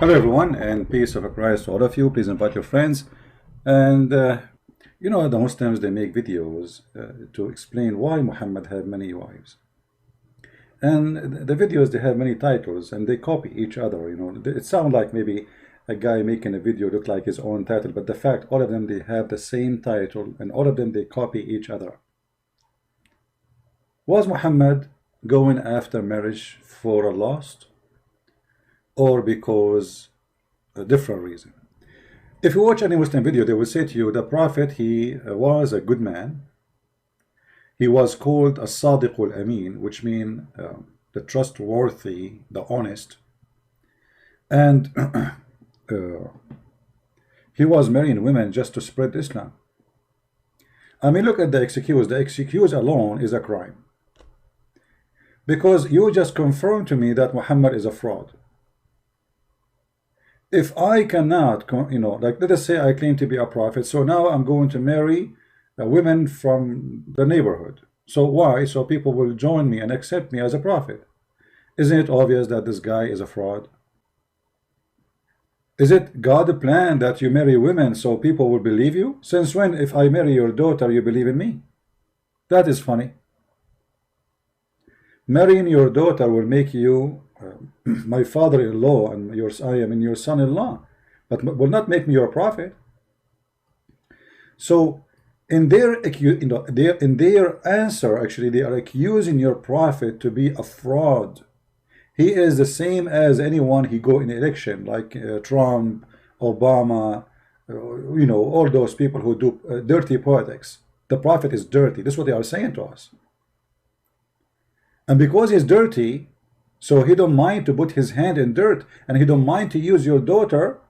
Hello everyone, and peace of Christ to all of you. Please invite your friends. And the Muslims, they make videos to explain why Muhammad had many wives. And the videos, they have many titles and they copy each other. It sounds like maybe a guy making a video look like his own title, but the fact all of them, they have the same title and all of them, they copy each other. Was Muhammad going after marriage for a lust or because a different reason? If you watch any Muslim video, they will say to you, the Prophet, he was a good man. He was called a Sadiqul Amin, which means the trustworthy, the honest. And he was marrying women just to spread Islam. I mean, look at the excuse. The excuse alone is a crime. Because you just confirmed to me that Muhammad is a fraud. If I cannot, like let us say I claim to be a prophet, so now I'm going to marry women from the neighborhood. So why? So people will join me and accept me as a prophet. Isn't it obvious that this guy is a fraud? Is it God's plan that you marry women so people will believe you? Since when, if I marry your daughter, you believe in me? That is funny. Marrying your daughter will make you my father-in-law, and I am your son-in-law, but will not make me your prophet. So in their answer, actually, they are accusing your prophet to be a fraud. He is the same as anyone he go in election, like Trump, Obama, all those people who do dirty politics. The prophet is dirty. This is what they are saying to us. And because he's dirty, so he don't mind to put his hand in dirt, and he don't mind to use your daughter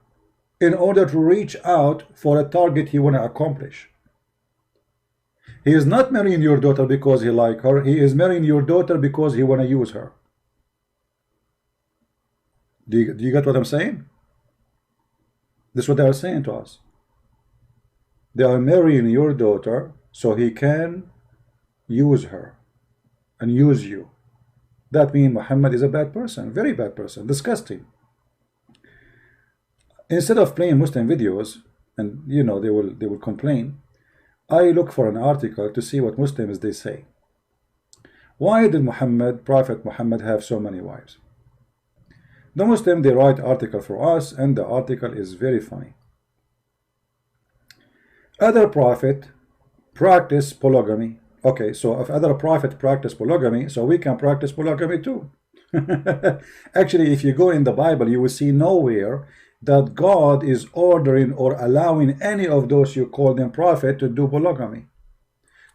in order to reach out for a target he want to accomplish. He is not marrying your daughter because he like her. He is marrying your daughter because he want to use her. Do you get what I'm saying? This is what they are saying to us. They are marrying your daughter so he can use her and use you. That means Muhammad is a bad person, very bad person, disgusting. Instead of playing Muslim videos, and they will complain, I look for an article to see what Muslims they say. Why did Prophet Muhammad have so many wives? The Muslim, they write article for us, and the article is very funny. Other prophet practice polygamy. Okay, so if other prophet practice polygamy, so we can practice polygamy too. Actually, if you go in the Bible, you will see nowhere that God is ordering or allowing any of those you call them prophet to do polygamy.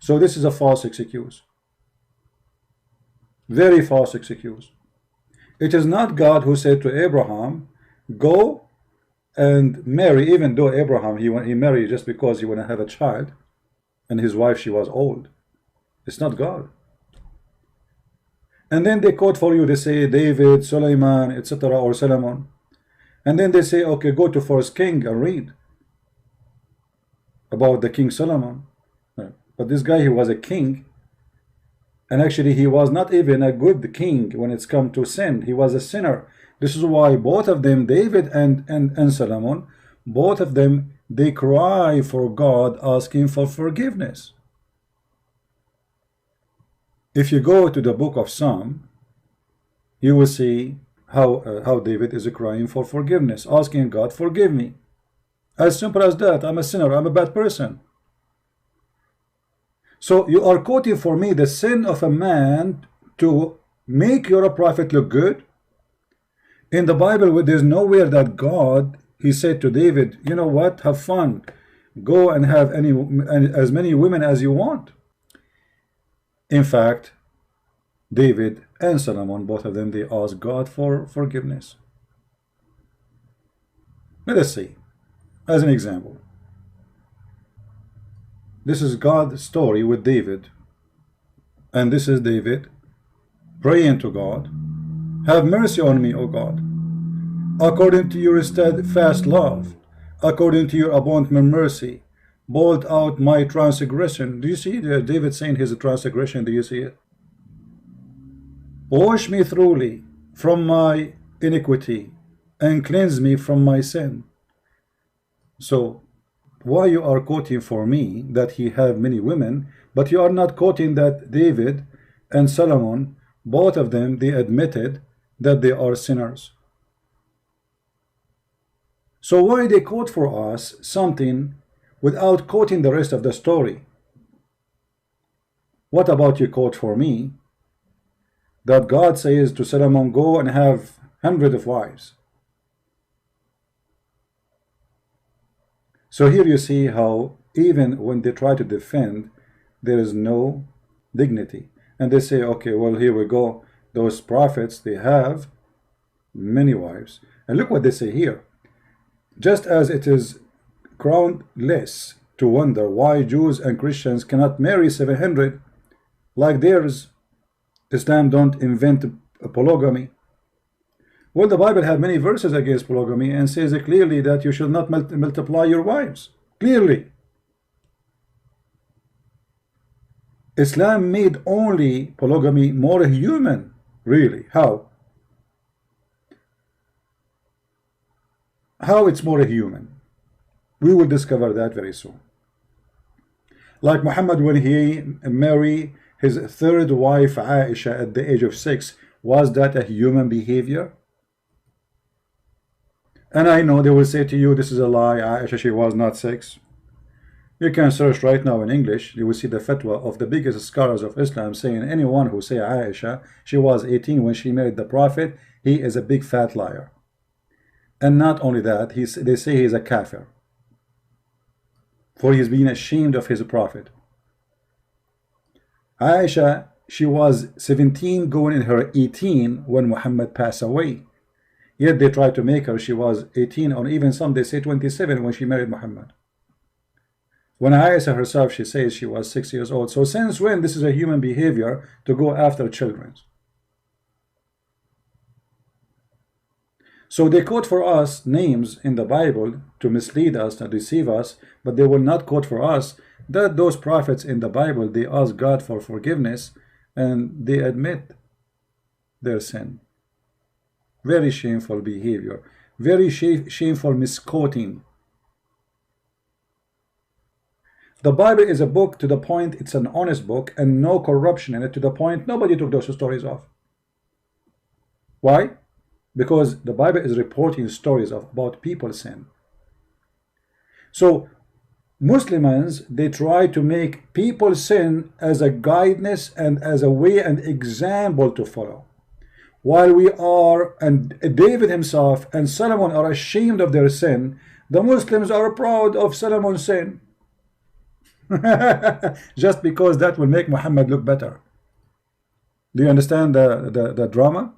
So this is a false excuse. Very false excuse. It is not God who said to Abraham, go and marry, even though Abraham, he married just because he want to have a child, and his wife, she was old. It's not God. And then they quote for you, they say David, Solomon, etc., or Solomon. And then they say, okay, go to First King and read about the King Solomon. But this guy, he was a king, and actually he was not even a good king when it's come to sin. He was a sinner. This is why both of them, David and Solomon, both of them, they cry for God, asking for forgiveness. If you go to the book of Psalm, you will see how David is crying for forgiveness, asking God, forgive me. As simple as that. I'm a sinner, I'm a bad person. So you are quoting for me the sin of a man to make your prophet look good. In the Bible, there's nowhere that God, he said to David, you know what, have fun, go and have as many women as you want. In fact, David and Solomon, both of them, they asked God for forgiveness. Let us see, as an example. This is God's story with David, and this is David praying to God, have mercy on me, O God, according to your steadfast love, according to your abundant mercy, blot out my transgression. Do you see David saying his transgression? Do you see it? Wash me thoroughly from my iniquity and cleanse me from my sin. So why you are quoting for me that he have many women, but you are not quoting that David and Solomon, both of them, they admitted that they are sinners. So why they quote for us something without quoting the rest of the story? What about you quote for me that God says to Solomon, go and have hundreds of wives? So here you see how even when they try to defend, there is no dignity. And they say, okay, well, here we go. Those prophets, they have many wives. And look what they say here. Just as it is groundless to wonder why Jews and Christians cannot marry 700 like theirs, Islam don't invent a polygamy. Well, the Bible has many verses against polygamy and says clearly that you should not multiply your wives. Clearly. Islam made only polygamy more human. Really? How? How it's more human? We will discover that very soon. Like Muhammad, when he married his third wife Aisha at the age of 6, was that a human behavior? And I know they will say to you, this is a lie, Aisha, she was not 6. You can search right now in English, you will see the fatwa of the biggest scholars of Islam saying anyone who say Aisha, she was 18 when she married the Prophet, he is a big fat liar. And not only that, they say he is a kafir, for he is being ashamed of his Prophet. Aisha, she was 17 going in her 18 when Muhammad passed away. Yet they tried to make her, she was 18, or even some they say 27 when she married Muhammad. When Aisha herself, she says she was 6 years old. So since when this is a human behavior to go after children? So they quote for us names in the Bible to mislead us, to deceive us, but they will not quote for us that those prophets in the Bible, they ask God for forgiveness and they admit their sin. Very shameful behavior, very shameful misquoting. The Bible is a book to the point it's an honest book and no corruption in it, to the point nobody took those stories off. Why? Because the Bible is reporting stories about people's sin. So Muslims, they try to make people's sin as a guidance and as a way and example to follow. While we are, and David himself and Solomon are ashamed of their sin, the Muslims are proud of Solomon's sin. Just because that will make Muhammad look better. Do you understand the drama?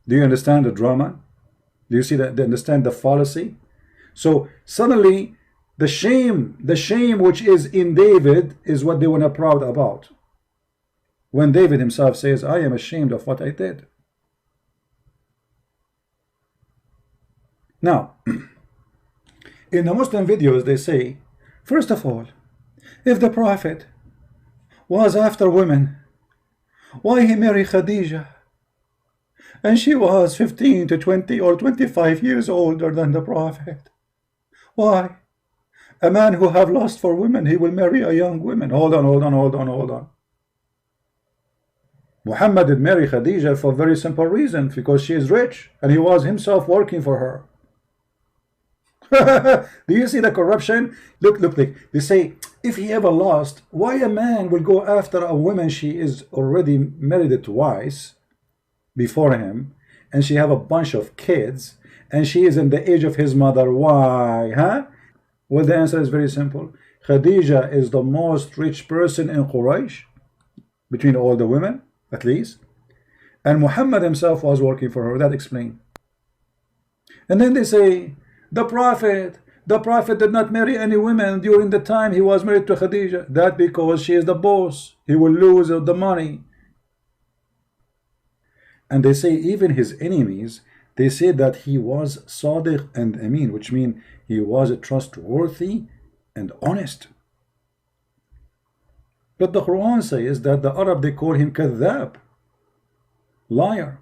Do you understand the drama? Do you see that? Do you understand the fallacy? So suddenly the shame which is in David is what they were not proud about. When David himself says, I am ashamed of what I did. Now, in the Muslim videos, they say, first of all, if the Prophet was after women, why he married Khadijah? And she was 15 to 20 or 25 years older than the Prophet. Why? A man who have lust for women, he will marry a young woman. Hold on. Muhammad did marry Khadijah for a very simple reason, because she is rich and he was himself working for her. Do you see the corruption? Look, they say, if he ever lost, why a man will go after a woman she is already married twice before him, and she have a bunch of kids, and she is in the age of his mother? Why? Huh? Well, the answer is very simple. Khadijah is the most rich person in Quraysh, between all the women, at least. And Muhammad himself was working for her. That explains. And then they say, the Prophet did not marry any women during the time he was married to Khadijah. That because she is the boss. He will lose the money. And they say even his enemies, they say that he was Sadiq and Amin, which means he was trustworthy and honest. But the Quran says that the Arab, they call him kadhab, liar.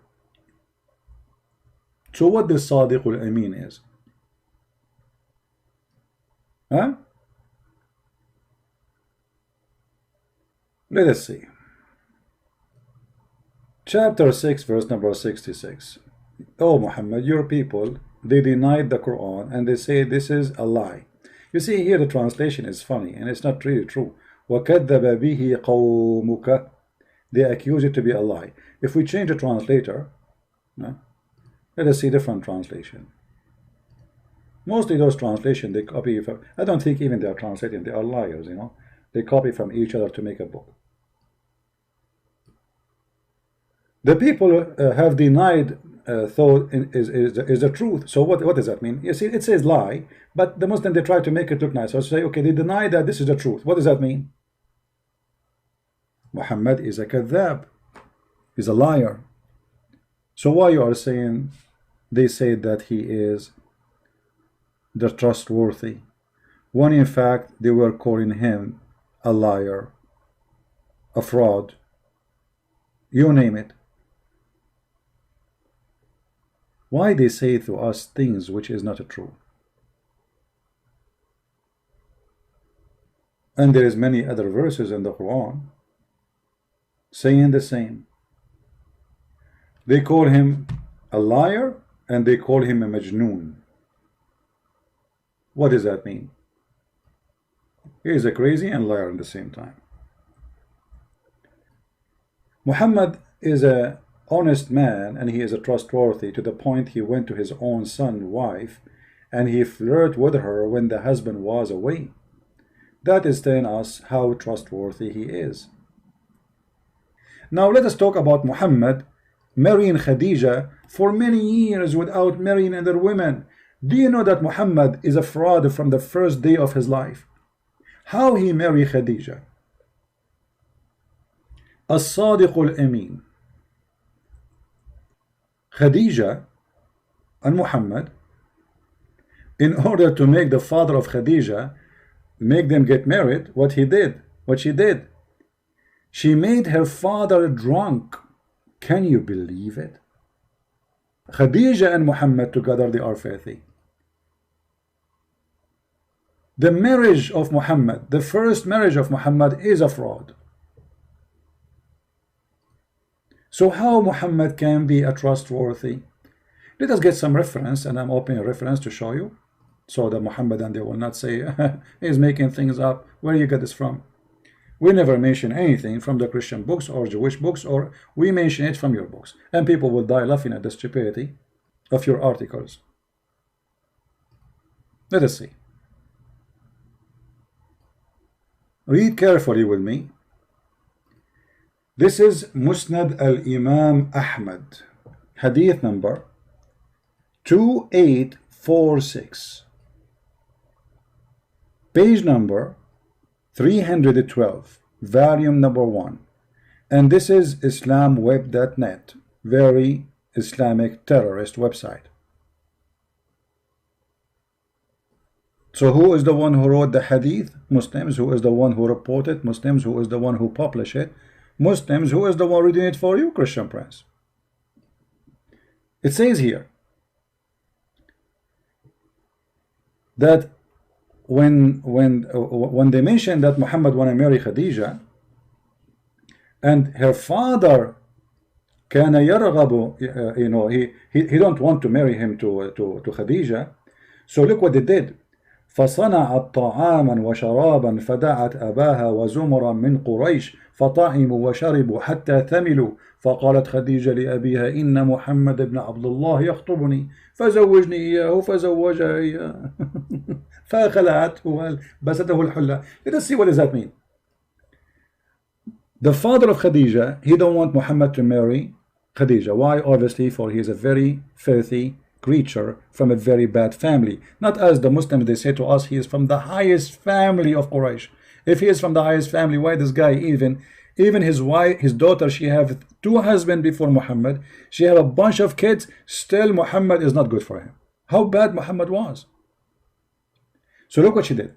So what the Sadiq al-Amin is? Huh? Let us see. Chapter 6, verse number 66. Oh Muhammad, your people, they denied the Quran and they say this is a lie. You see here the translation is funny and it's not really true. وَكَذَّبَ بِهِ قَوْمُكَ. They accuse it to be a lie. If we change the translator, let us see different translation. Mostly those translations they copy from, I don't think even they are translating, they are liars, you know. They copy from each other to make a book. The people have denied thought is the truth. So what does that mean? You see, it says lie, but the Muslim they try to make it look nice. So say, okay, they deny that this is the truth. What does that mean? Muhammad is a kadhab, is a liar. So why you are saying they say that he is the trustworthy, when in fact they were calling him a liar, a fraud, you name it? Why they say to us things which is not true? And there is many other verses in the Quran saying the same. They call him a liar and they call him a majnoon. What does that mean? He is a crazy and liar at the same time. Muhammad is a honest man and he is a trustworthy to the point he went to his own son's wife and he flirted with her when the husband was away. That is telling us how trustworthy he is. Now let us talk about Muhammad marrying Khadija for many years without marrying other women. Do you know that Muhammad is a fraud from the first day of his life? How he married Khadija? As-Sadiq al-Amin. Khadija and Muhammad, in order to make the father of Khadija make them get married, what she did, she made her father drunk. Can you believe it? Khadija and Muhammad together, they are filthy. The marriage of Muhammad, the first marriage of Muhammad, is a fraud. So how Muhammad can be a trustworthy? Let us get some reference, and I'm opening a reference to show you, so that Muhammad and they will not say he's making things up. Where you get this from? We never mention anything from the Christian books or Jewish books, or we mention it from your books, and people will die laughing at the stupidity of your articles. Let us see. Read carefully with me. This is Musnad al-Imam Ahmad, hadith number 2846, page number 312, volume number 1. And this is islamweb.net, very Islamic terrorist website. So who is the one who wrote the hadith? Muslims. Who is the one who reported? Muslims. Who is the one who published it? Muslims. Who is the one reading it for you? Christian Prince. It says here that when they mentioned that Muhammad want to marry Khadija, and her father كان يرغب, he don't want to marry him to Khadija. So look what they did. فصنعت طعاما وشرابا فدعت أباها وزمرا من قريش فطعموا وشربوا حتى ثملوا فقالت خديجة لأبيها إن محمد بن عبد الله يخطبني فزوجني إياه فزوجها إياه فخلعته وبسته الحلة. Let us see what does that mean. The father of Khadija, he don't want Muhammad to marry Khadija. Why? Obviously, for he is a very filthy creature from a very bad family. Not as the Muslims, they say to us, he is from the highest family of Quraysh. If he is from the highest family, why this guy even his wife, his daughter, she have 2 husbands before Muhammad, she have a bunch of kids, still Muhammad is not good for him. How bad Muhammad was. So look what she did.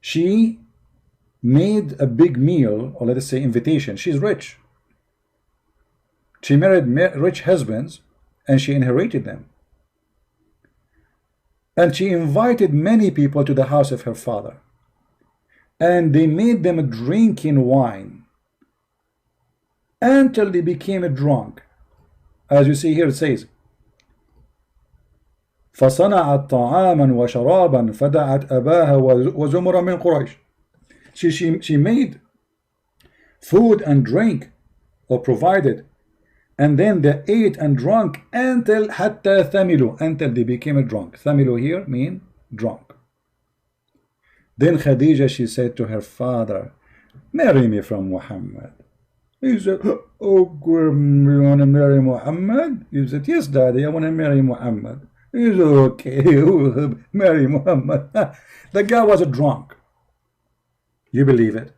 She made a big meal, or let us say invitation. She's rich. She married rich husbands, and she inherited them. And she invited many people to the house of her father, and they made them drinking wine until they became drunk. As you see here, it says, فصنعت طعاما وشرابا فدعت أباها وزمرا من قريش. She made food and drink, or provided, and then they ate and drank until حتى ثملوا, until they became drunk. ثملوا here mean drunk. Then Khadija, she said to her father, marry me from Muhammad. He said, oh, you want to marry Muhammad? He said, yes, daddy, I want to marry Muhammad. He said, okay, marry Muhammad. The guy was a drunk. You believe it?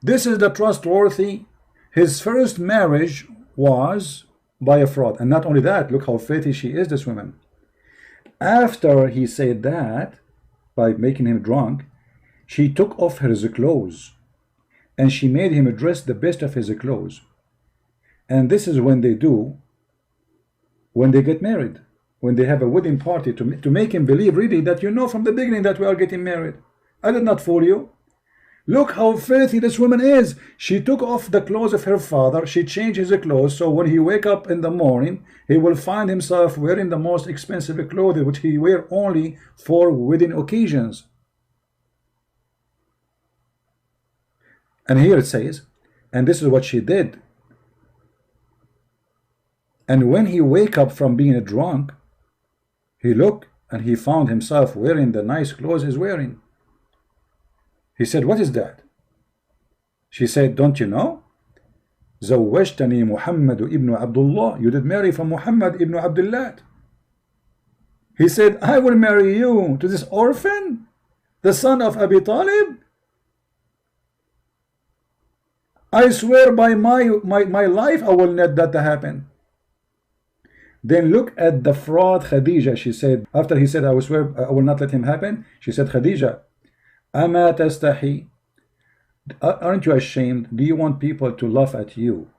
This is the trustworthy. His first marriage was by a fraud. And not only that, look how faithful she is, this woman. After he said that, by making him drunk, she took off his clothes and she made him dress the best of his clothes. And this is when they do, when they get married, when they have a wedding party, to make him believe really that you know from the beginning that we are getting married. I did not fool you. Look how filthy this woman is. She took off the clothes of her father. She changed his clothes, so when he wake up in the morning, he will find himself wearing the most expensive clothes, which he wear only for wedding occasions. And here it says, and this is what she did. And when he wake up from being drunk, he looked and he found himself wearing the nice clothes he's wearing. He said, what is that? She said, don't you know? زوجتني محمد ابن عبد الله. You did marry from Muhammad ibn Abdullah. He said, I will marry you to this orphan, the son of Abi Talib. I swear by my life, I will not let that happen. Then look at the fraud Khadija. She said, after he said, I will swear I will not let him happen, she said, Khadija, أما تستحي? Aren't you ashamed? Do you want people to laugh at you?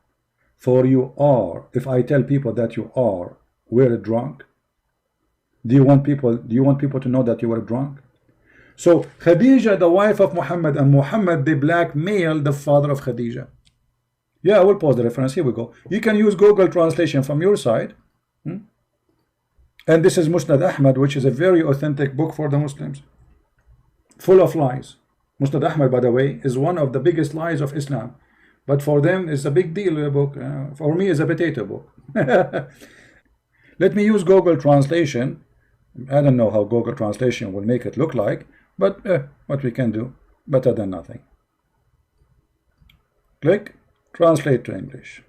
For you are, if I tell people that you are, were drunk. Do you want people to know that you were drunk? So Khadija, the wife of Muhammad, and Muhammad, they blackmailed the father of Khadija. Yeah, I will pause the reference. Here we go. You can use Google translation from your side. And this is Musnad Ahmad, which is a very authentic book for the Muslims, full of lies. Musnad Ahmad, by the way, is one of the biggest lies of Islam, but for them it's a big deal book. For me, it's a potato book. Let me use Google translation. I don't know how Google translation will make it look like, but what we can do, better than nothing. Click translate to English.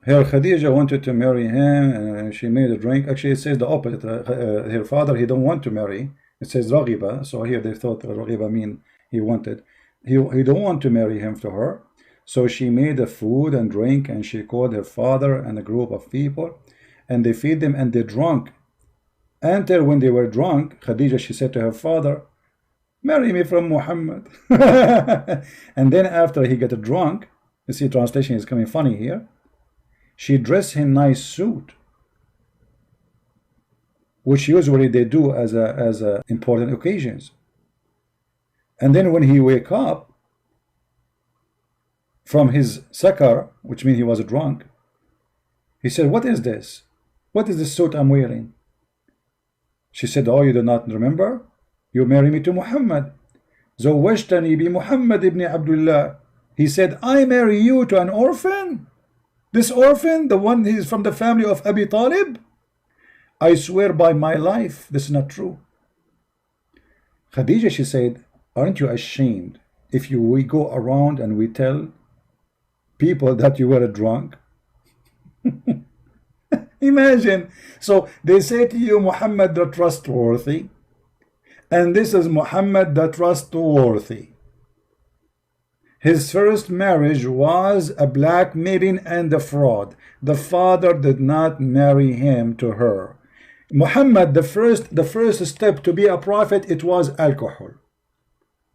Her Khadija wanted to marry him, and she made a drink. Actually, it says the opposite. Her father, he don't want to marry. It says Raghiba. So here they thought Raghiba mean he wanted. He don't want to marry him to her. So she made the food and drink, and she called her father and a group of people, and they feed them, and they drunk. Until when they were drunk, Khadija, she said to her father, marry me from Muhammad. And then after he got drunk, you see, translation is coming funny here. She dressed him nice suit, which usually they do as a important occasions. And then when he wake up from his sakar, which means he was drunk, he said, what is this? What is this suit I'm wearing? She said, oh, you do not remember? You marry me to Muhammad. زوجتني بمحمد ibn Abdullah. He said, I marry you to an orphan? This orphan, the one who is from the family of Abi Talib? I swear by my life, this is not true. Khadija, she said, aren't you ashamed if we go around and we tell people that you were drunk? Imagine. So they say to you, Muhammad the trustworthy, and this is Muhammad the trustworthy. His first marriage was a blackmailing and a fraud. The father did not marry him to her. Muhammad, the first step to be a prophet, it was alcohol.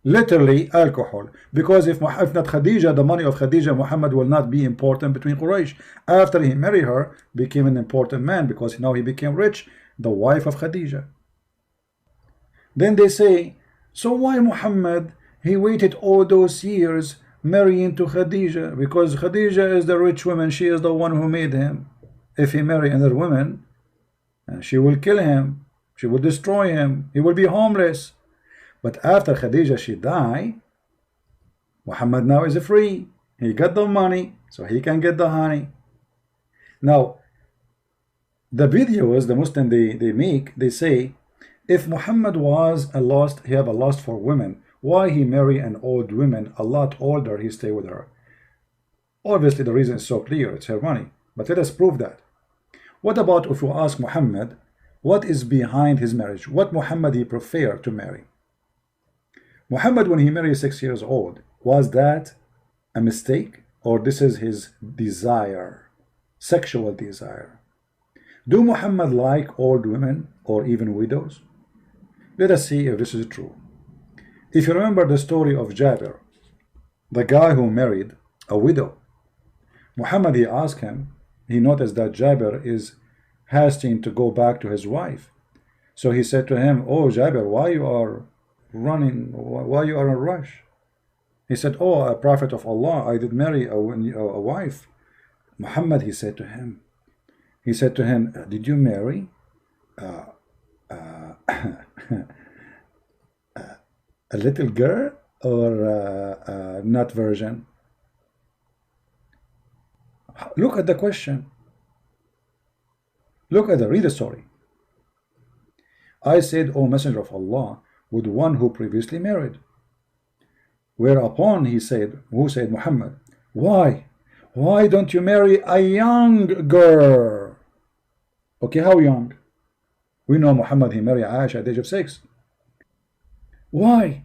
Literally alcohol. Because if not Khadija, the money of Khadija, Muhammad will not be important between Quraysh. After he married her, became an important man because now he became rich, the wife of Khadija. Then they say, so why Muhammad, he waited all those years marrying to Khadija? Because Khadija is the rich woman, she is the one who made him. If he marry another woman, she will kill him, she will destroy him, he will be homeless. But after Khadija she died, Muhammad now is free. He got the money, so he can get the honey. Now, the videos the Muslim they make, they say, if Muhammad was a lust, he have a lust for women, why he marry an old woman, a lot older, he stay with her? Obviously the reason is so clear, it's her money. But let us prove that. What about if you ask Muhammad, what is behind his marriage? What Muhammad he prefer to marry? Muhammad, when he married 6 years old, was that a mistake, or this is his desire, sexual desire? Do Muhammad like old women or even widows? Let us see if this is true. If you remember the story of Jabir, the guy who married a widow, Muhammad, he asked him, he noticed that Jabir is hasting to go back to his wife. So he said to him, oh Jabir, why you are running, why you are in a rush? He said, oh, a prophet of Allah, I did marry a wife. Muhammad, he said to him, did you marry a little girl or not virgin? Look at the question. Look at read the story. I said, O Messenger of Allah, with one who previously married. Whereupon he said, who said? Muhammad, why don't you marry a young girl? Okay, how young? We know Muhammad, he married Aisha at the age of 6. Why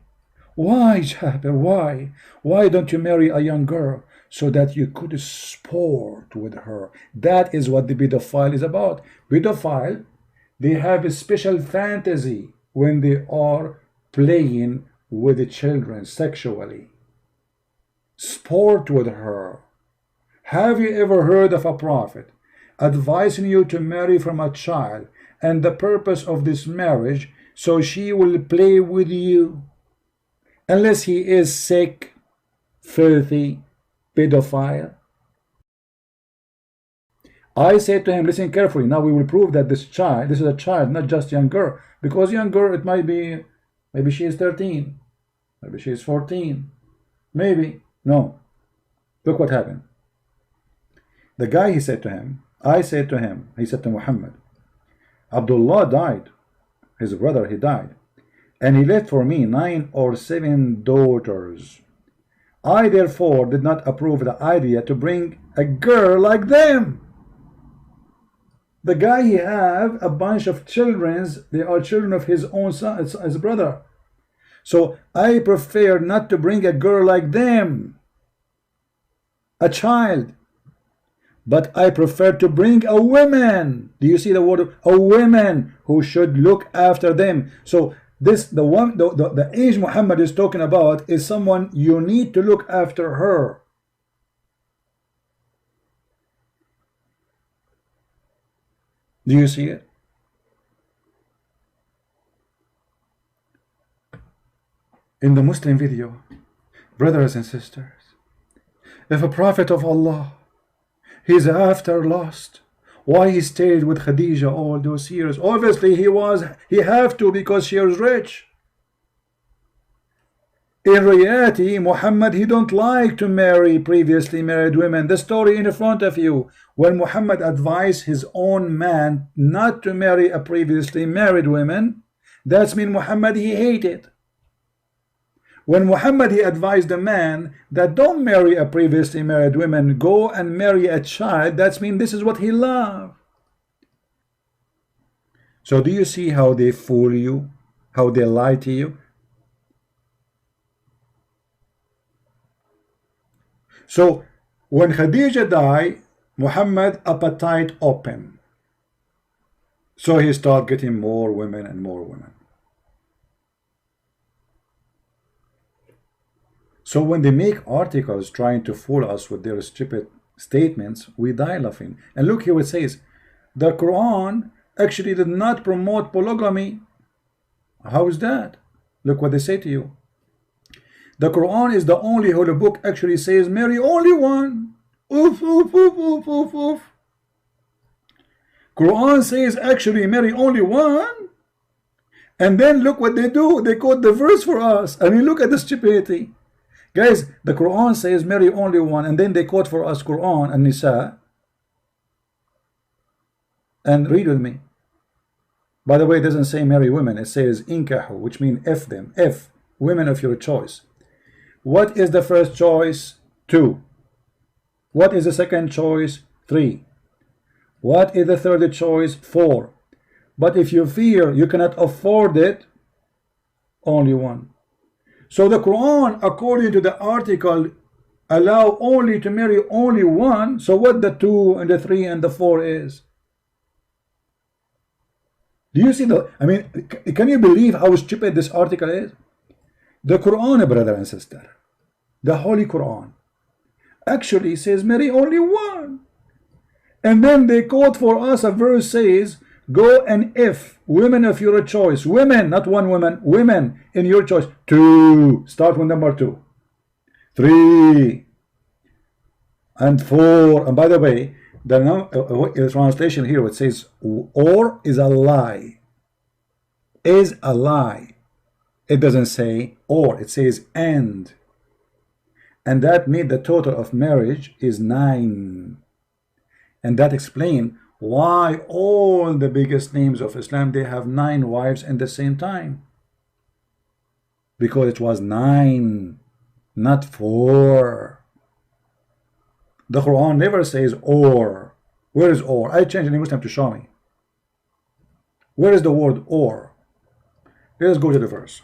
Jabir, why don't you marry a young girl so that you could sport with her? That is what the pedophile is about. Pedophile, they have a special fantasy when they are playing with the children sexually. Sport with her. Have you ever heard of a prophet advising you to marry from a child, and the purpose of this marriage so she will play with you? Unless he is sick, filthy, pedophile. I said to him, listen carefully, now we will prove that this is a child, not just young girl. Because young girl, it might be, maybe she is 13, maybe she is 14, maybe. No. Look what happened. The guy, he said to him, he said to Muhammad, Abdullah died, his brother, he died, and he left for me 9 or 7 daughters. I therefore did not approve the idea to bring a girl like them. The guy, he have a bunch of children, they are children of his own son, his brother. So I prefer not to bring a girl like them, a child, but I prefer to bring a woman. Do you see the word? A woman who should look after them. So this, the age Muhammad is talking about is someone you need to look after her. Do you see it? In the Muslim video, brothers and sisters, if a prophet of Allah, he's after lust, why he stayed with Khadija all those years? Obviously he have to, because she was rich. In reality, Muhammad, he don't like to marry previously married women. The story in front of you, when Muhammad advised his own man not to marry a previously married woman, that's mean Muhammad, he hated. When Muhammad, he advised the man that don't marry a previously married woman, go and marry a child, that's mean this is what he loved. So do you see how they fool you, how they lie to you? So when Khadija died, Muhammad appetite open. So he started getting more women and more women. So when they make articles trying to fool us with their stupid statements, we die laughing. And look here, it says the Quran actually did not promote polygamy. How is that? Look what they say to you. The Quran is the only holy book actually says marry only one. Oof, oof, oof, oof, oof, oof. Quran says actually marry only one. And then look what they do. They quote the verse for us. I mean, look at the stupidity. Guys, the Quran says marry only one, and then they quote for us Quran and Nisa. And read with me. By the way, it doesn't say marry women. It says inkahu, which means F them. F, women of your choice. What is the first choice? 2. What is the second choice? 3. What is the third choice? 4. But if you fear you cannot afford it, only one. So the Quran, according to the article, allow only to marry only one. So what the 2 and the 3 and the 4 is? Do you see the, I mean, can you believe how stupid this article is? The Quran, brother and sister, the Holy Quran, actually says marry only one. And then they quote for us a verse says, go and if women of your choice, women, not one woman, women in your choice. 2, start with number 2, 3, and 4. And by the way, the translation here, it says or is a lie. Is a lie. It doesn't say or, it says and. And that made the total of marriage is 9. And that explains why all the biggest names of Islam, they have 9 wives at the same time. Because it was 9, not 4. The Quran never says or. Where is or? I changed any Muslim to show me. Where is the word or? Let's go to the verse.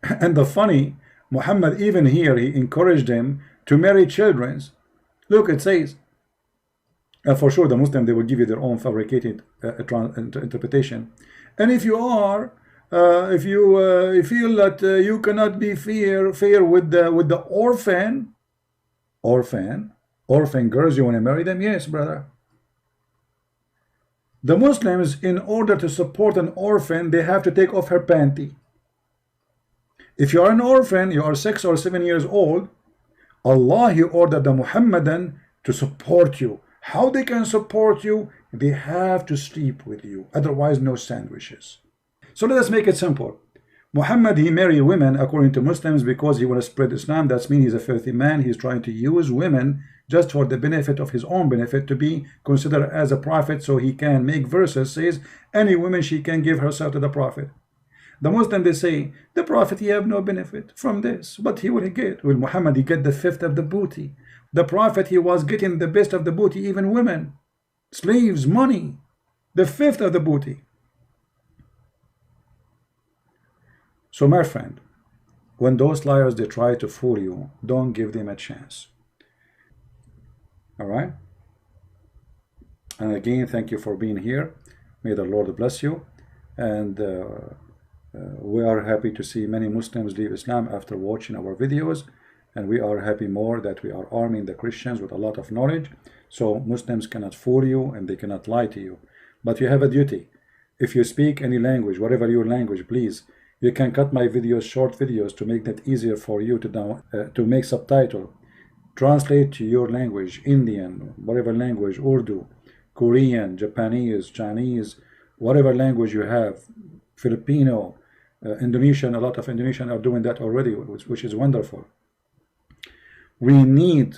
And the funny, Muhammad, even here, he encouraged them to marry children. Look, it says, for sure the Muslim, they will give you their own fabricated interpretation. And if you are, if you feel that you cannot be fair with the orphan girls, you want to marry them? Yes, brother. The Muslims, in order to support an orphan, they have to take off her panty. If you are an orphan, you are 6 or 7 years old, Allah, He ordered the Muhammadan to support you. How they can support you? They have to sleep with you, otherwise no sandwiches. So let us make it simple. Muhammad, he married women according to Muslims because he want to spread Islam. That means he's a filthy man. He's trying to use women just for the benefit of his own benefit, to be considered as a prophet, so he can make verses says any woman she can give herself to the prophet. The Muslim, they say the prophet, he have no benefit from this, but he will get. Well, Muhammad, he get the 5th of the booty. The prophet, he was getting the best of the booty, even women, slaves, money, the 5th of the booty. So my friend, when those liars, they try to fool you, don't give them a chance. All right? And again, thank you for being here. May the Lord bless you. And we are happy to see many Muslims leave Islam after watching our videos. And we are happy more that we are arming the Christians with a lot of knowledge. So Muslims cannot fool you and they cannot lie to you. But you have a duty. If you speak any language, whatever your language, please, you can cut my videos, short videos, to make that easier for you to make subtitle. Translate to your language, Indian, whatever language, Urdu, Korean, Japanese, Chinese, whatever language you have, Filipino, Indonesian. A lot of Indonesian are doing that already, which is wonderful. We need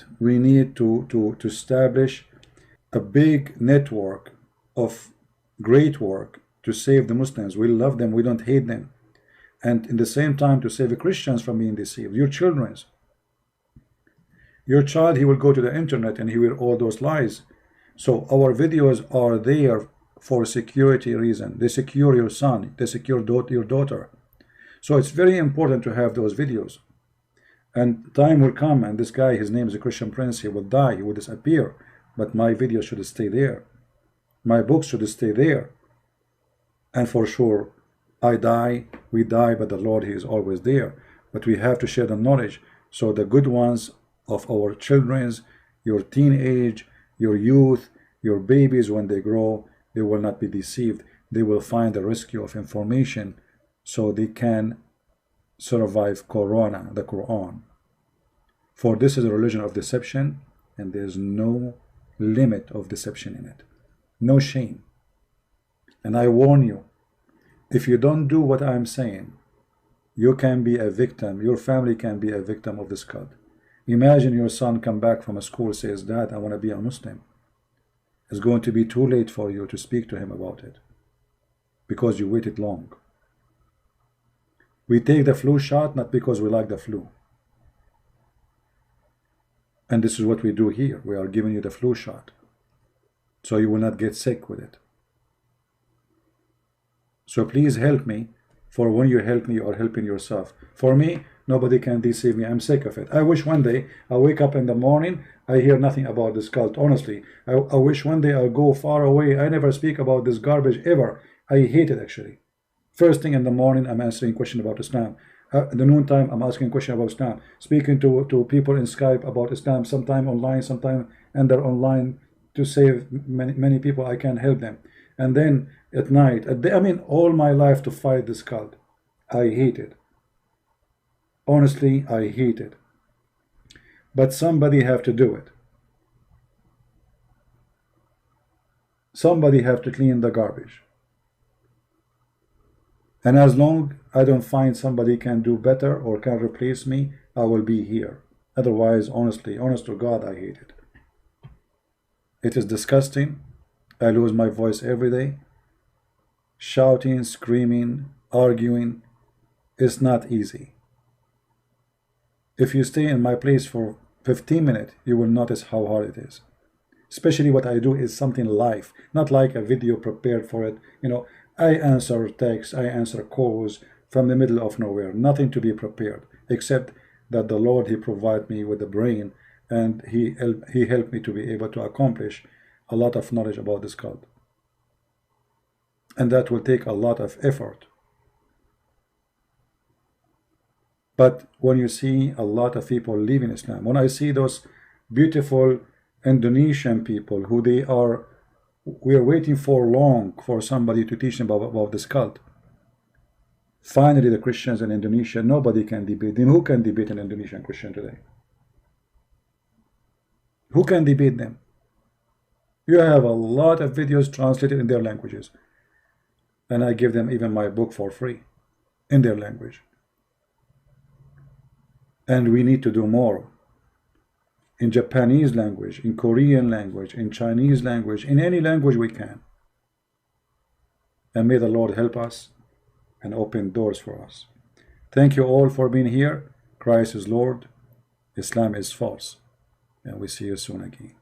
to establish a big network of great work to save the Muslims. We love them, we don't hate them. And in the same time to save the Christians from being deceived. Your children. Your child, he will go to the internet and he will all those lies. So our videos are there for security reason. They secure your son, they secure your daughter. So it's very important to have those videos. And time will come, and this guy, his name is a Christian Prince, he will die, he will disappear. But my video should stay there. My books should stay there. And for sure, I die, we die, but the Lord, He is always there. but we have to share the knowledge so the good ones of our children's, your teenage, your youth, your babies, when they grow, they will not be deceived. They will find the rescue of information so they can survive Corona, the Quran. For this is a religion of deception, and there's no limit of deception in it. No shame. And I warn you, if you don't do what I'm saying, you can be a victim, your family can be a victim of this cult. Imagine your son come back from a school, says, Dad, I want to be a Muslim. It's going to be too late for you to speak to him about it because you waited long. We take the flu shot not because we like the flu. And this is what we do here. We are giving you the flu shot so you will not get sick with it. So please help me, for when you help me, you are helping yourself. For me, nobody can deceive me. I'm sick of it. I wish one day I wake up in the morning, I hear nothing about this cult. Honestly, I wish one day I'll go far away. I never speak about this garbage ever. I hate it actually. First thing in the morning, I'm answering question about Islam. At the noontime, I'm asking question about Islam. Speaking to people in Skype about Islam, sometime online, sometime and they're online to save many people. I can help them. And then at night, I mean, all my life to fight this cult. I hate it. Honestly, I hate it. But somebody have to do it. Somebody have to clean the garbage. And as long I don't find somebody can do better or can replace me, I will be here. Otherwise, honestly, honest to God, I hate it. It is disgusting. I lose my voice every day. Shouting, screaming, arguing is not easy. If you stay in my place for 15 minutes, you will notice how hard it is. Especially what I do is something live, not like a video prepared for it. You know, I answer texts, I answer calls from the middle of nowhere, nothing to be prepared, except that the Lord, He provided me with the brain, and He helped me to be able to accomplish a lot of knowledge about this cult. And that will take a lot of effort. But when you see a lot of people leaving Islam, when I see those beautiful Indonesian people who we are waiting for long for somebody to teach them about this cult. Finally, the Christians in Indonesia, nobody can debate them. Who can debate an Indonesian Christian today? Who can debate them? You have a lot of videos translated in their languages. And I give them even my book for free in their language. And we need to do more. In Japanese language, in Korean language, in Chinese language, in any language we can. And may the Lord help us and open doors for us. Thank you all for being here. Christ is Lord. Islam is false. And we see you soon again.